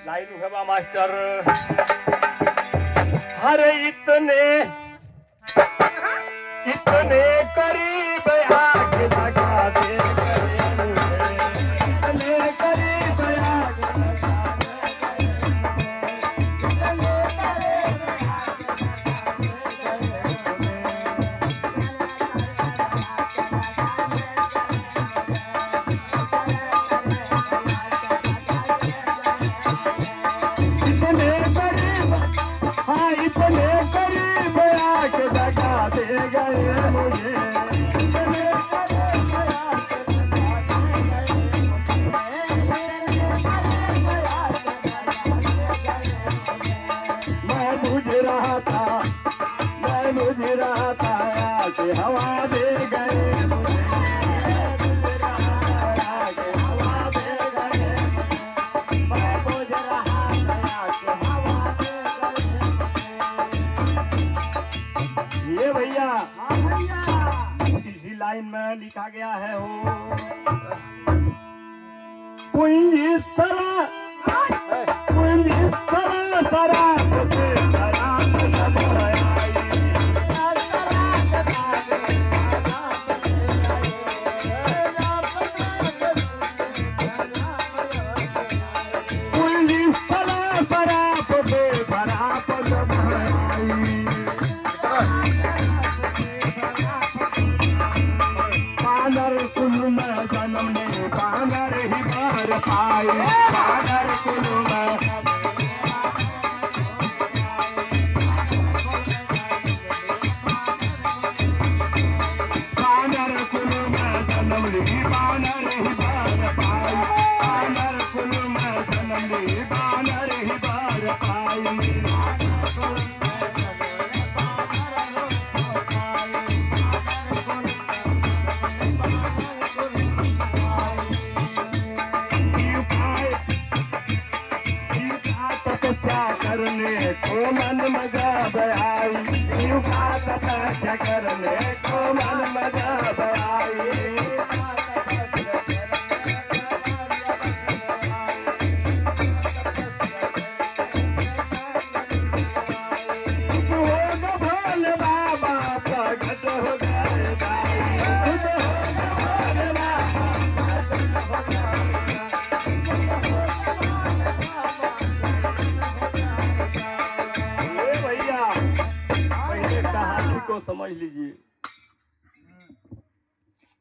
Line हुआ master. हर इतने इतने करीब आके लगा दे इतने करीब इतने करीब आके लगा दे गए मुझे मैं बुझ रहा था कि हवा दे गए मुझे ये भैया इसी लाइन में लिखा गया है हो पूंजी सरा सरा करने को मन मजा बयाई करने को मन मजा बयाई भोले बाबा प्रगट हो गए को समझ लीजिए।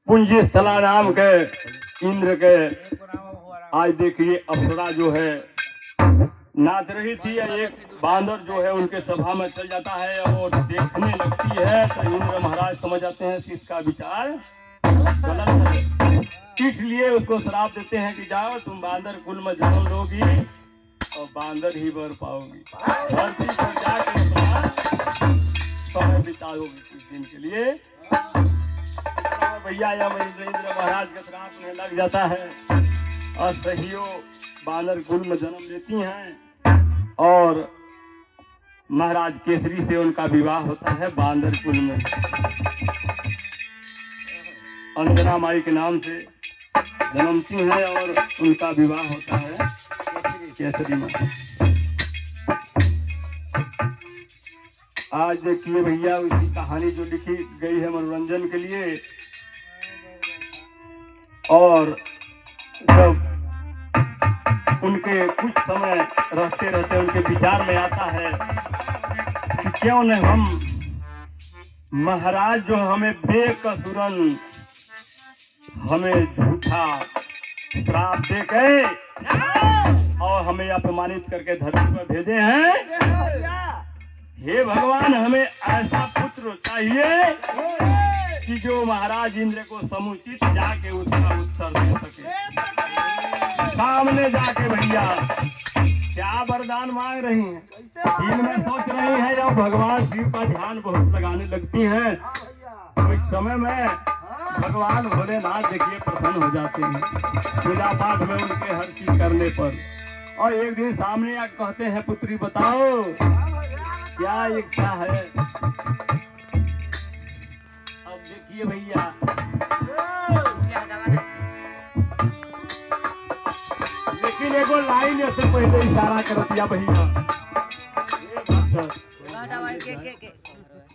पुंजी स्थला नाम के इंद्र के आज देखिए अप्सरा जो है नाच रही थी, एक बांदर जो है उनके सभा में चल जाता है और देखने लगती है तो इंद्र महाराज समझ जाते हैं कि इसका विचार गलत है, इसलिए उसको श्राप देते हैं कि जाओ तुम बांदर कुल में जन्म लोगी और बांदर ही बर पाओगी, धरती पर जाकर समय बिताओगे कुछ दिन के लिए। भैया या इंद्र महाराज का श्राप में लग जाता है और सहियो बानर कुल में जन्म लेती हैं और महाराज केसरी से उनका विवाह होता है बांदर कुल में। अंजना माई के नाम से जन्मती हैं और उनका विवाह होता है केसरी माई। आज देखिए भैया उसकी कहानी जो लिखी गई है मनोरंजन के लिए, और जब उनके कुछ समय रहते रहते उनके विचार में आता है कि क्यों न हम महाराज जो हमें बेकसूरन हमें झूठा श्राप दे गए और हमें अपमानित करके धरती पर भेजे हैं, हे भगवान हमें ऐसा पुत्र चाहिए कि जो महाराज इंद्र को समुचित जाके उसका उत्तर दे सके। सामने जाके भैया क्या वरदान मांग रही हैं, दिल में सोच रही है जब भगवान शिव का ध्यान बहुत लगाने लगती हैं तो इस समय में भगवान भोलेनाथ देखिए प्रसन्न हो जाते हैं पूजा पाठ में उनके हर चीज करने पर। और एक दिन सामने आकर कहते हैं पुत्री बताओ क्या इच्छा है। अब देखिए भैया लेकिन एगो लाइन ऐसे पहले इशारा कर दिया भैया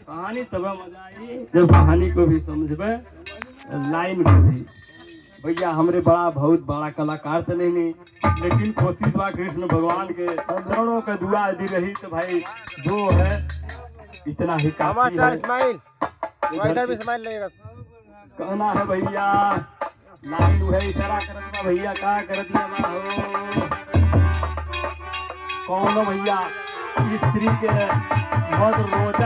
कहानी तब मजा आई जब कहानी को भी समझबे लाइन को भी भैया हमरे बड़ा बहुत बड़ा कलाकार तो नहीं लेकिन कोशिश बा कृष्ण भगवान के चरणों के दुआ यदि रही तो भाई जो है इतना ही काफी है। इधर भी स्माइल लगेगा। कहना है भैया लाइन है इशारा करत बा भैया का कर दिया बा हो कौन भैया स्त्री के मद रोज